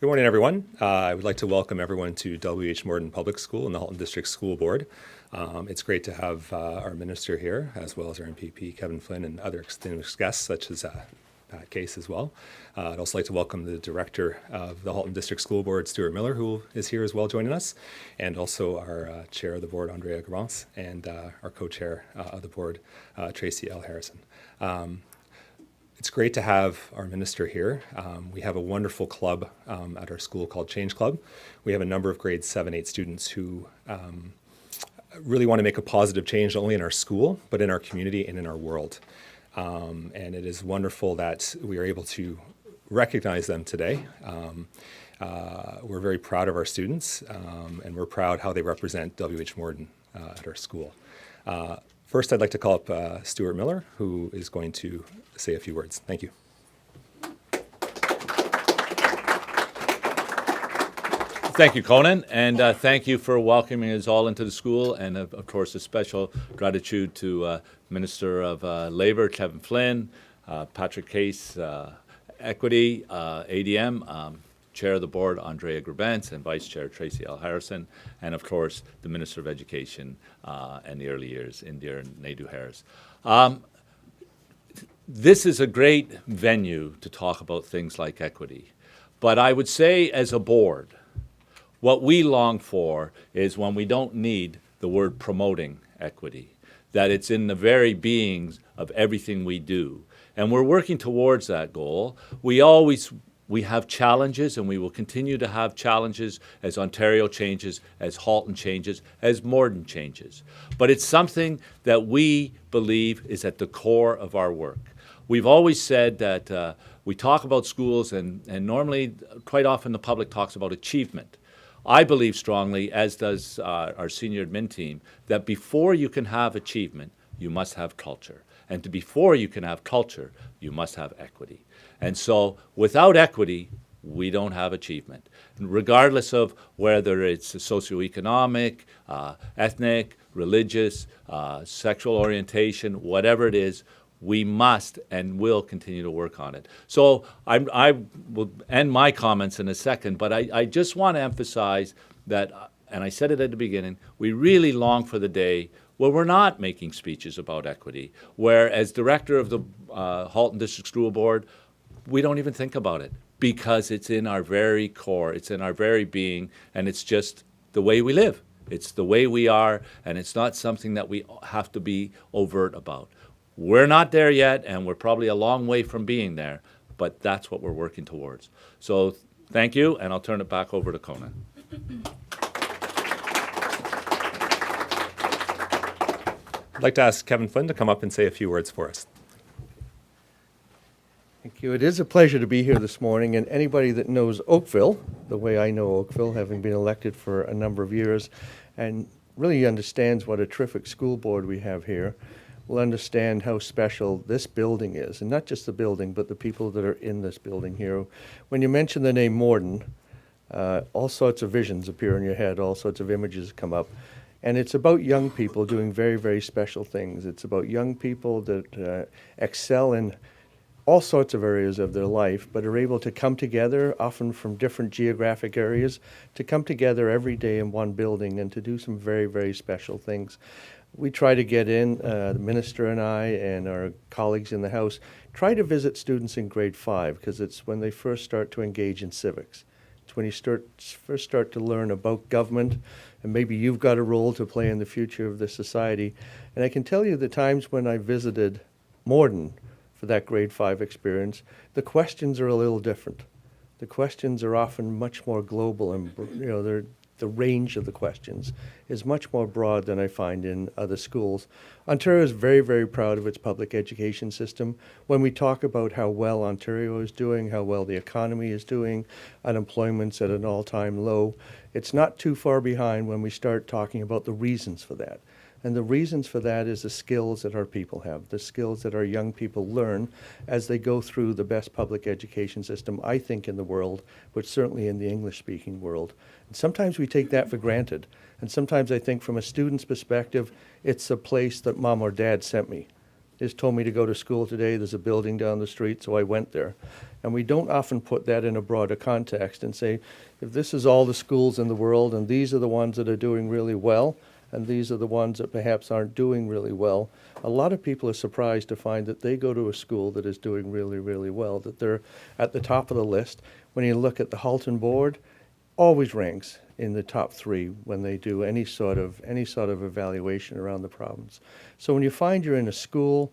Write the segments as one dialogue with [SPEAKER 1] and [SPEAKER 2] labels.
[SPEAKER 1] Good morning, everyone. I would like to welcome everyone to W.H. Morden Public School and the Halton District School Board. It's great to have our minister here, as well as our MPP, Kevin Flynn, and other distinguished guests, such as Pat Case as well. I'd also like to welcome the director of the Halton District School Board, Stuart Miller, who is here as well joining us, and also our chair of the board, Indira Naidoo-Harris, and our co-chair of the board, Tracy L. Harrison. It's great to have our minister here. We have a wonderful club at our school called Change Club. We have a number of grades 7, 8 students who really want to make a positive change, not only in our school, but in our community and in our world. And it is wonderful that we are able to recognize them today. We're very proud of our students, and we're proud how they represent W.H. Morden at our school. First, I'd like to call up Stuart Miller, who is going to say a few words. Thank you.
[SPEAKER 2] Thank you, Conan, and thank you for welcoming us all into the school, and of course a special gratitude to Minister of Labour, Kevin Flynn, Patrick Case, Equity, ADM, Chair of the Board, Andrea Grabentz, and Vice Chair Tracy L. Harrison, and of course the Minister of Education and the Early Years, Indira Naidoo-Harris. This is a great venue to talk about things like equity, but I would say as a board, what we long for is when we don't need the word promoting equity, that it's in the very beings of everything we do. And we're working towards that goal. We have challenges, and we will continue to have challenges as Ontario changes, as Halton changes, as Morden changes. But it's something that we believe is at the core of our work. We've always said that we talk about schools, and normally, quite often the public talks about achievement. I believe strongly, as does our senior admin team, that before you can have achievement, you must have culture. And before you can have culture, you must have equity. And so without equity, we don't have achievement. And regardless of whether it's socioeconomic, ethnic, religious, sexual orientation, whatever it is, we must and will continue to work on it. So I will end my comments in a second, but I just want to emphasize that, and I said it at the beginning, we really long for the day where we're not making speeches about equity, where as director of the Halton District School Board, we don't even think about it because it's in our very core, it's in our very being, and it's just the way we live. It's the way we are, and it's not something that we have to be overt about. We're not there yet, and we're probably a long way from being there, but that's what we're working towards. So thank you, and I'll turn it back over to Conan.
[SPEAKER 1] I'd like to ask Kevin Flynn to come up and say a few words for us.
[SPEAKER 3] Thank you. It is a pleasure to be here this morning, and anybody that knows Oakville, the way I know Oakville, having been elected for a number of years, and really understands what a terrific school board we have here, will understand how special this building is, and not just the building, but the people that are in this building here. When you mention the name Morden, all sorts of visions appear in your head, all sorts of images come up. And it's about young people doing very, very special things. It's about young people that excel in all sorts of areas of their life, but are able to come together, often from different geographic areas, to come together every day in one building and to do some very, very special things. We try to get in, the minister and I and our colleagues in the House, try to visit students in grade 5, because it's when they first start to engage in civics. It's when you first start to learn about government, and maybe you've got a role to play in the future of the society. And I can tell you the times when I visited Morden for that grade 5 experience, the questions are a little different. The questions are often much more global, and the range of the questions is much more broad than I find in other schools. Ontario is very, very proud of its public education system. When we talk about how well Ontario is doing, how well the economy is doing, unemployment's at an all-time low, it's not too far behind when we start talking about the reasons for that. And the reasons for that is the skills that our people have, the skills that our young people learn as they go through the best public education system, I think, in the world, but certainly in the English-speaking world. And sometimes we take that for granted. And sometimes I think from a student's perspective, it's a place that mom or dad sent me. just told me to go to school today. There's a building down the street, so I went there. And we don't often put that in a broader context and say, if this is all the schools in the world and these are the ones that are doing really well, and these are the ones that perhaps aren't doing really well, a lot of people are surprised to find that they go to a school that is doing really, really well, that they're at the top of the list. When you look at the Halton board, always ranks in the top 3 when they do any sort of evaluation around the province. So when you find you're in a school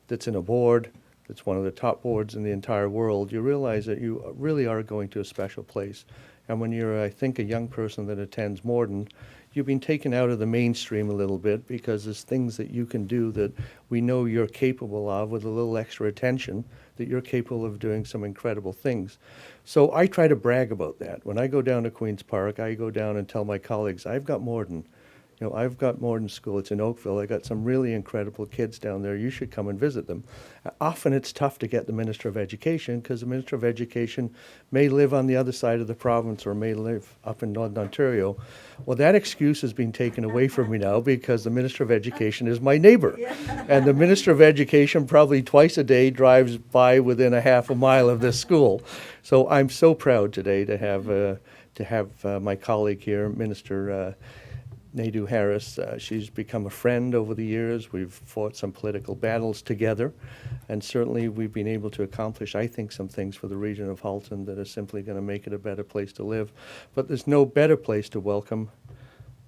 [SPEAKER 3] that's in a board that's one of the top boards in the entire world, you realize that you really are going to a special place. And when you're, I think, a young person that attends Morden, you've been taken out of the mainstream a little bit because there's things that you can do that we know you're capable of with a little extra attention, that you're capable of doing some incredible things. So I try to brag about that. When I go down to Queen's Park, I go down and tell my colleagues, I've got Morden. You know, I've got Morden School. It's in Oakville. I got some really incredible kids down there. You should come and visit them. Often it's tough to get the Minister of Education because the Minister of Education may live on the other side of the province or may live up in Northern Ontario. Well, that excuse has been taken away from me now because the Minister of Education is my neighbor. And the Minister of Education probably twice a day drives by within a half a mile of this school. So I'm so proud today to have my colleague here, Minister Naidoo-Harris. She's become a friend over the years. We've fought some political battles together, and certainly we've been able to accomplish, I think, some things for the region of Halton that are simply going to make it a better place to live. But there's no better place to welcome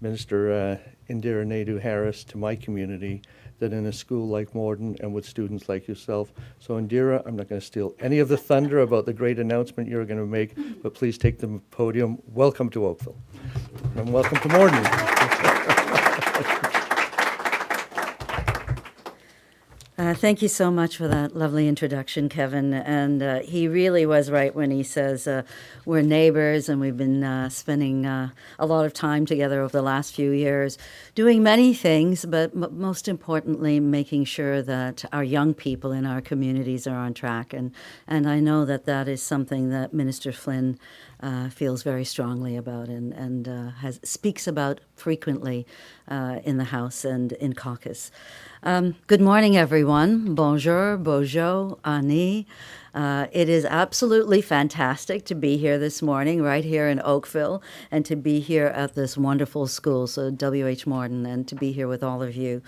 [SPEAKER 3] Minister Indira Naidoo-Harris to my community than in a school like Morden and with students like yourself. So Indira, I'm not going to steal any of the thunder about the great announcement you're going to make, but please take the podium. Welcome to Oakville. And welcome to Morden.
[SPEAKER 4] Thank you so much for that lovely introduction, Kevin. And he really was right when he says we're neighbors and we've been spending a lot of time together over the last few years, doing many things, but most importantly, making sure that our young people in our communities are on track. And I know that that is something that Minister Flynn feels very strongly about and speaks about frequently in the House and in caucus. Good morning, everyone. Bonjour, bonjour, Annie. It is absolutely fantastic to be here this morning, right here in Oakville, and to be here at this wonderful school, so W.H. Morden, and to be here with all of you.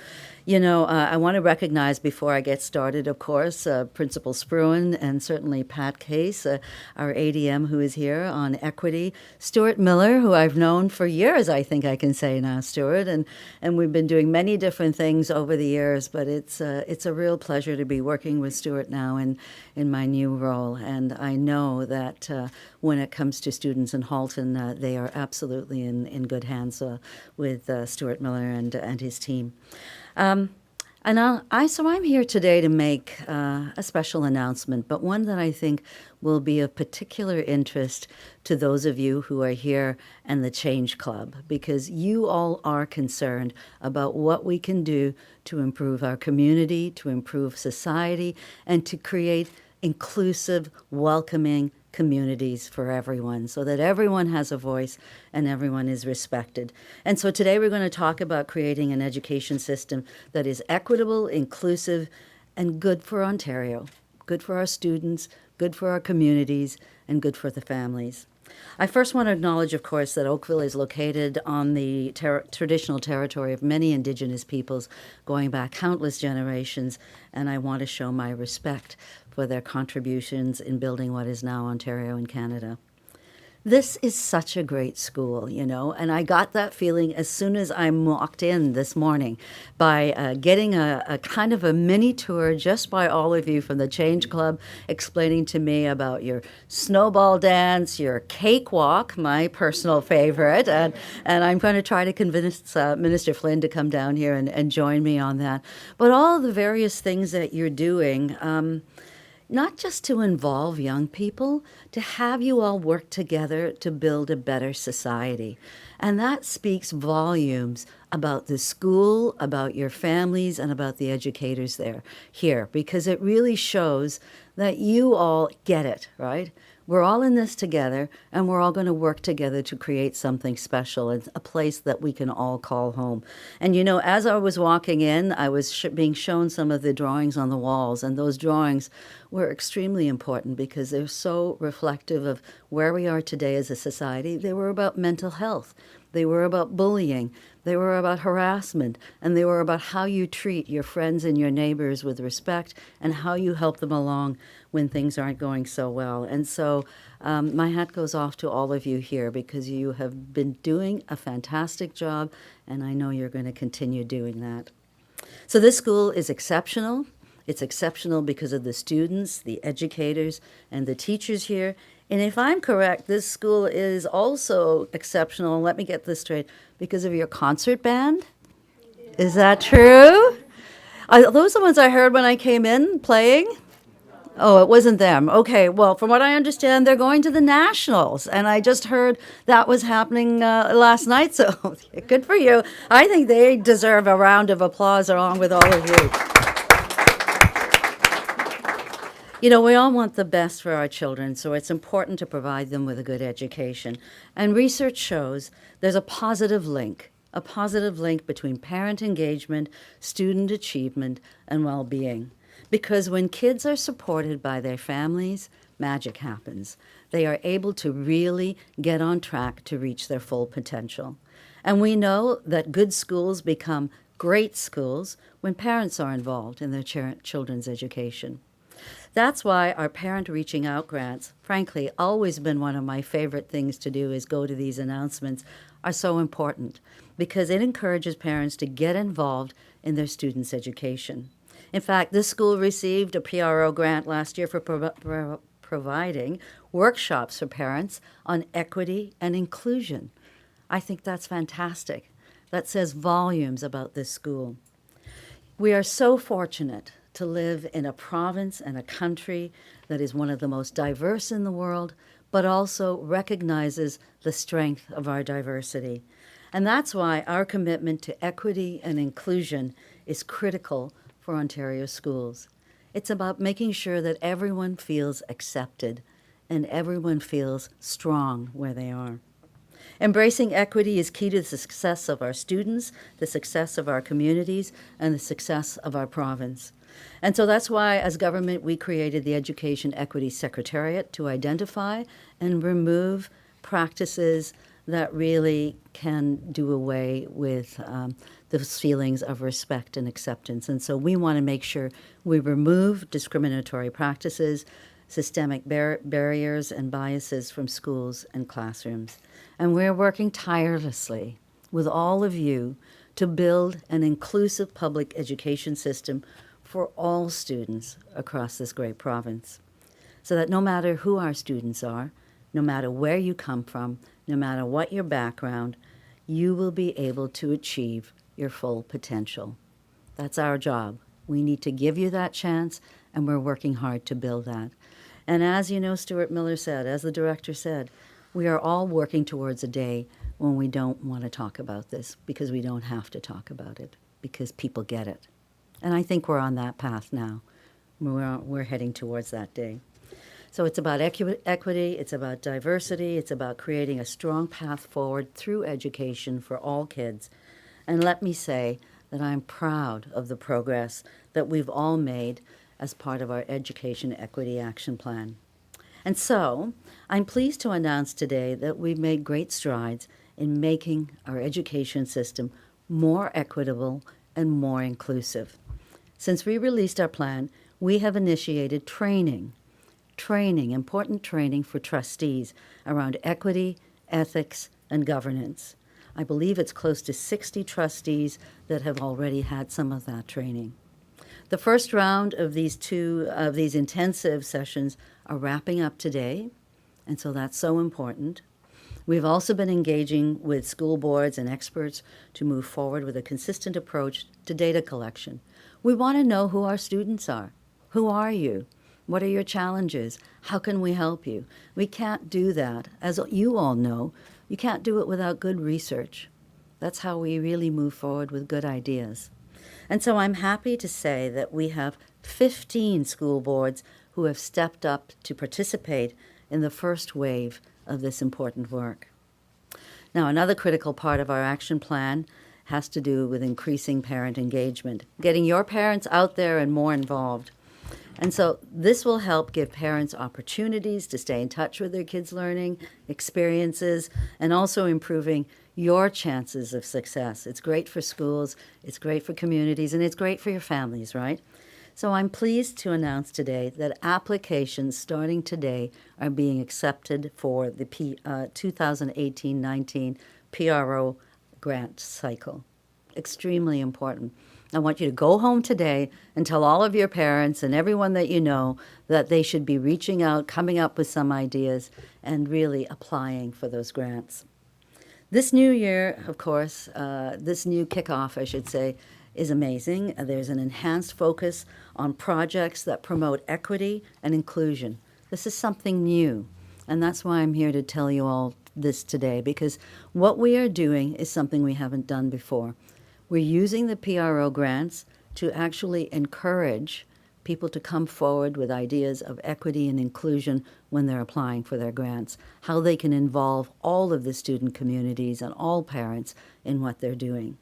[SPEAKER 4] You know, I want to recognize before I get started, of course, Principal Spruan and certainly Pat Case, our ADM who is here on equity, Stuart Miller, who I've known for years, I think I can say now, Stuart, and we've been doing many different things over the years, but it's a real pleasure to be working with Stuart now in my new role, and I know that when it comes to students in Halton, they are absolutely in good hands with Stuart Miller and his team. So I'm here today to make a special announcement, but one that I think will be of particular interest to those of you who are here and the Change Club, because you all are concerned about what we can do to improve our community, to improve society, and to create inclusive, welcoming communities for everyone so that everyone has a voice and everyone is respected. And so today we're going to talk about creating an education system that is equitable, inclusive, and good for Ontario, good for our students, good for our communities, and good for the families. I first want to acknowledge, of course, that Oakville is located on the traditional territory of many Indigenous peoples going back countless generations, and I want to show my respect for their contributions in building what is now Ontario and Canada. This is such a great school, you know, and I got that feeling as soon as I walked in this morning by getting a kind of a mini tour just by all of you from the Change Club, explaining to me about your snowball dance, your cakewalk, my personal favorite, and I'm going to try to convince Minister Flynn to come down here and join me on that. But all the various things that you're doing, not just to involve young people, to have you all work together to build a better society. And that speaks volumes about the school, about your families, and about the educators here, because it really shows that you all get it, right? We're all in this together, and we're all going to work together to create something special. It's a place that we can all call home. And you know, as I was walking in, I was being shown some of the drawings on the walls, and those drawings were extremely important because they're so reflective of where we are today as a society. They were about mental health. They were about bullying. They were about harassment. And they were about how you treat your friends and your neighbors with respect and how you help them along when things aren't going so well. And so my hat goes off to all of you here because you have been doing a fantastic job, and I know you're going to continue doing that. So this school is exceptional. It's exceptional because of the students, the educators, and the teachers here. And if I'm correct, this school is also exceptional, let me get this straight, because of your concert band? Is that true? Are those the ones I heard when I came in playing? Oh, it wasn't them. Okay, well, from what I understand, they're going to the Nationals, and I just heard that was happening last night, so good for you. I think they deserve a round of applause along with all of you. You know, we all want the best for our children, so it's important to provide them with a good education. And research shows there's a positive link between parent engagement, student achievement, and well-being. Because when kids are supported by their families, magic happens. They are able to really get on track to reach their full potential. And we know that good schools become great schools when parents are involved in their children's education. That's why our Parent Reaching Out grants, frankly, always been one of my favorite things to do is go to these announcements, are so important because it encourages parents to get involved in their students' education. In fact, this school received a PRO grant last year for providing workshops for parents on equity and inclusion. I think that's fantastic. That says volumes about this school. We are so fortunate to live in a province and a country that is one of the most diverse in the world, but also recognizes the strength of our diversity. And that's why our commitment to equity and inclusion is critical for Ontario schools. It's about making sure that everyone feels accepted and everyone feels strong where they are. Embracing equity is key to the success of our students, the success of our communities, and the success of our province. And so that's why, as government, we created the Education Equity Secretariat to identify and remove practices that really can do away with those feelings of respect and acceptance. And so we want to make sure we remove discriminatory practices, systemic barriers and biases from schools and classrooms. And we're working tirelessly with all of you to build an inclusive public education system for all students across this great province, so that no matter who our students are, no matter where you come from, no matter what your background, you will be able to achieve your full potential. That's our job. We need to give you that chance, and we're working hard to build that. And as you know, Stuart Miller said, as the director said, we are all working towards a day when we don't want to talk about this because we don't have to talk about it, because people get it. And I think we're on that path now. We're heading towards that day. So it's about equity, it's about diversity, it's about creating a strong path forward through education for all kids. And let me say that I'm proud of the progress that we've all made as part of our Education Equity Action Plan. And so I'm pleased to announce today that we've made great strides in making our education system more equitable and more inclusive. Since we released our plan, we have initiated important training for trustees around equity, ethics, and governance. I believe it's close to 60 trustees that have already had some of that training. The first round of these intensive sessions are wrapping up today, and so that's so important. We've also been engaging with school boards and experts to move forward with a consistent approach to data collection. We want to know who our students are. Who are you? What are your challenges? How can we help you? We can't do that. As you all know, you can't do it without good research. That's how we really move forward with good ideas. And so I'm happy to say that we have 15 school boards who have stepped up to participate in the first wave of this important work. Now, another critical part of our action plan has to do with increasing parent engagement, getting your parents out there and more involved. And so this will help give parents opportunities to stay in touch with their kids' learning experiences and also improving your chances of success. It's great for schools, it's great for communities, and it's great for your families, right? So I'm pleased to announce today that applications starting today are being accepted for the 2018-19 PRO grant cycle. Extremely important. I want you to go home today and tell all of your parents and everyone that you know that they should be reaching out, coming up with some ideas, and really applying for those grants. This new year, of course, this new kickoff, I should say, is amazing. There's an enhanced focus on projects that promote equity and inclusion. This is something new, and that's why I'm here to tell you all this today, because what we are doing is something we haven't done before. We're using the PRO grants to actually encourage people to come forward with ideas of equity and inclusion when they're applying for their grants, how they can involve all of the student communities and all parents in what they're doing.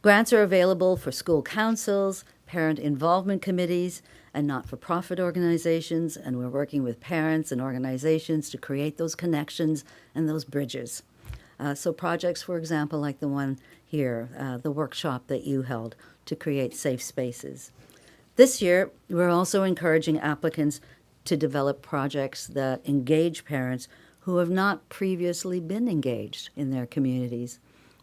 [SPEAKER 4] Grants are available for school councils, parent involvement committees, and not-for-profit organizations, and we're working with parents and organizations to create those connections and those bridges. So projects, for example, like the one here, the workshop that you held to create safe spaces. This year, we're also encouraging applicants to develop projects that engage parents who have not previously been engaged in their communities.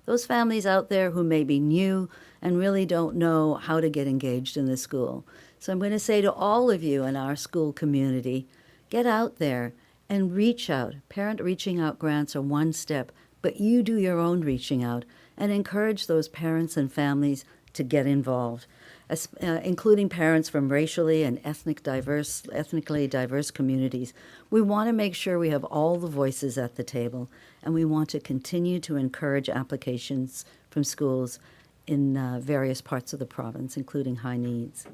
[SPEAKER 4] Those families out there who may be new and really don't know how to get engaged in the school. So I'm going to say to all of you in our school community, get out there and reach out. Parent reaching out grants are one step, but you do your own reaching out and encourage those parents and families to get involved, including parents from racially and ethnically diverse communities. We want to make sure we have all the voices at the table, and we want to continue to encourage applications from schools in various parts of the province, including high needs.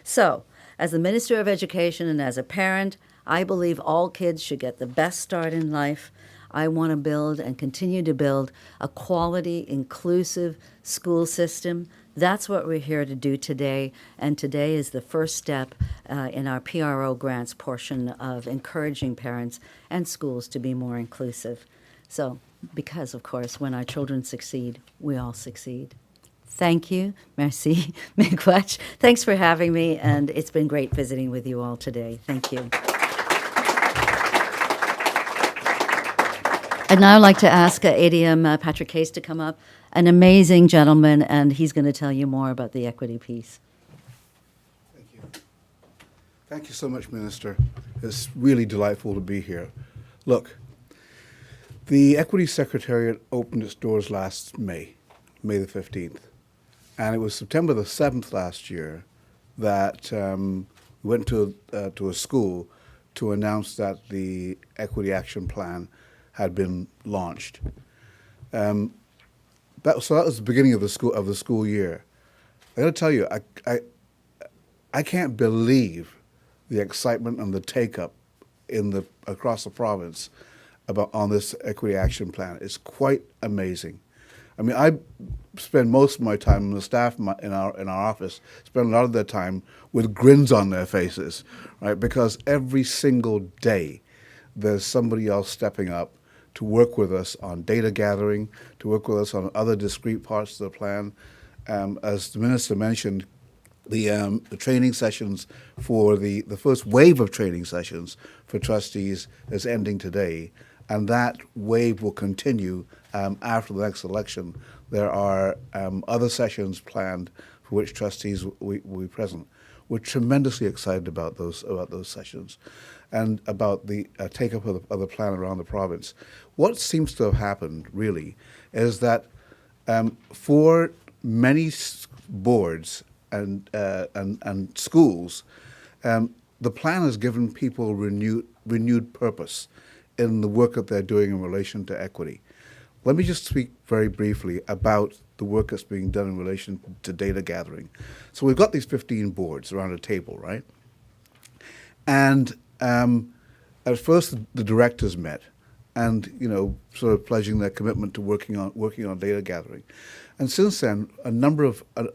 [SPEAKER 4] So, as the Minister of Education and as a parent, I believe all kids should get the best start in life. I want to build and continue to build a quality, inclusive school system. That's what we're here to do today, and today is the first step in our PRO grants portion of encouraging parents and schools to be more inclusive. So, because, of course, when our children succeed, we all succeed. Thank you. Merci. Miigwech. Thanks for having me, and it's been great visiting with you all today. Thank you. I'd now like to ask ADM Patrick Case to come up, an amazing gentleman, and he's going to tell you more about the equity piece.
[SPEAKER 5] Thank you. Thank you so much, Minister. It's really delightful to be here. Look, the Equity Secretariat opened its doors last May the 15th. And it was September the 7th last year that we went to a school to announce that the Equity Action Plan had been launched. So that was the beginning of the school year. I got to tell you, I can't believe the excitement and the take-up across the province on this Equity Action Plan. It's quite amazing. I mean, I spend most of my time, and the staff in our office spend a lot of their time with grins on their faces, right? Because every single day there's somebody else stepping up to work with us on data gathering, to work with us on other discrete parts of the plan. As the Minister mentioned, the training sessions for the first wave of training sessions for trustees is ending today, and that wave will continue after the next election. There are other sessions planned for which trustees will be present. We're tremendously excited about those sessions and about the take-up of the plan around the province. What seems to have happened, really, is that for many boards and schools, the plan has given people renewed purpose in the work that they're doing in relation to equity. Let me just speak very briefly about the work that's being done in relation to data gathering. So we've got these 15 boards around a table, right? And at first the directors met, and sort of pledging their commitment to working on data gathering. And since then,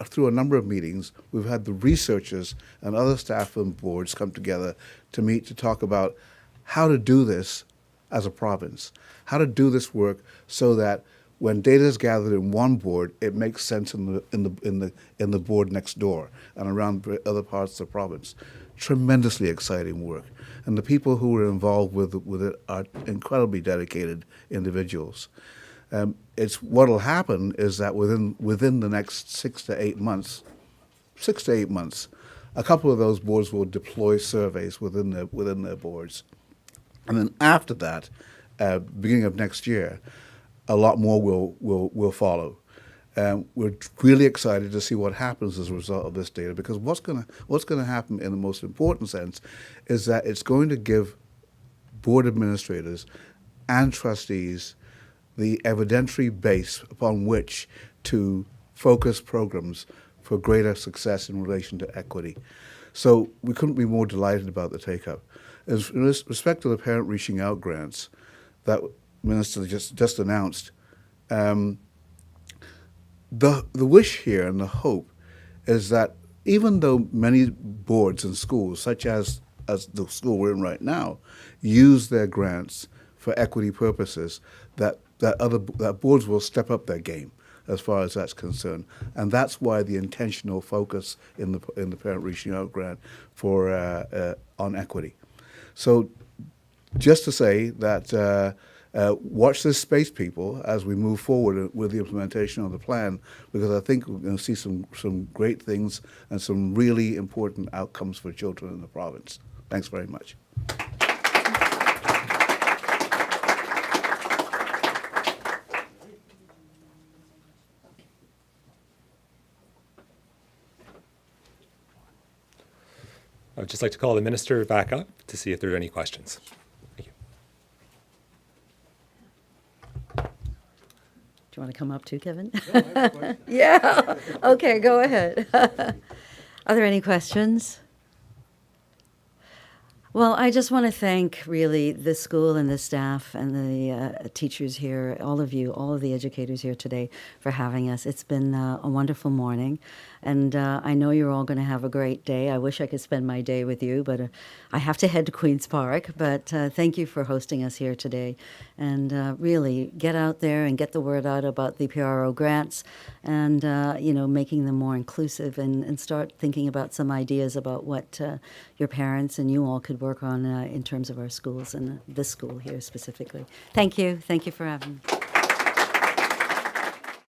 [SPEAKER 5] through a number of meetings, we've had the researchers and other staff and boards come together to meet to talk about how to do this as a province, how to do this work so that when data is gathered in one board, it makes sense in the board next door and around other parts of the province. Tremendously exciting work, and the people who are involved with it are incredibly dedicated individuals. It's what'll happen is that within the next 6 to 8 months, a couple of those boards will deploy surveys within their boards, and then after that, beginning of next year, a lot more will follow. We're really excited to see what happens as a result of this data, because what's going to happen in the most important sense is that it's going to give board administrators and trustees the evidentiary base upon which to focus programs for greater success in relation to equity. So we couldn't be more delighted about the take-up. As in respect to the parent reaching out grants that Minister just announced, the wish here and the hope is that even though many boards and schools, such as the school we're in right now, use their grants for equity purposes, that boards will step up their game as far as that's concerned, and that's why the intentional focus in the parent reaching out grant for on equity. So, just to say that. Watch this space, people, as we move forward with the implementation of the plan, because I think we're going to see some great things and some really important outcomes for children in the province. Thanks very much.
[SPEAKER 1] I would just like to call the minister back up to see if there are any questions. Thank you.
[SPEAKER 4] Do you want to come up too, Kevin?
[SPEAKER 5] No, I have a question.
[SPEAKER 4] Yeah. Okay, go ahead. Are there any questions? Well, I just want to thank really the school and the staff and the teachers here, all of you, all of the educators here today for having us. It's been a wonderful morning, and I know you're all going to have a great day. I wish I could spend my day with you, but I have to head to Queen's Park. But thank you for hosting us here today, and really get out there and get the word out about the PRO grants, and making them more inclusive, and start thinking about some ideas about what your parents and you all could work on in terms of our schools and this school here specifically. Thank you. Thank you for having me.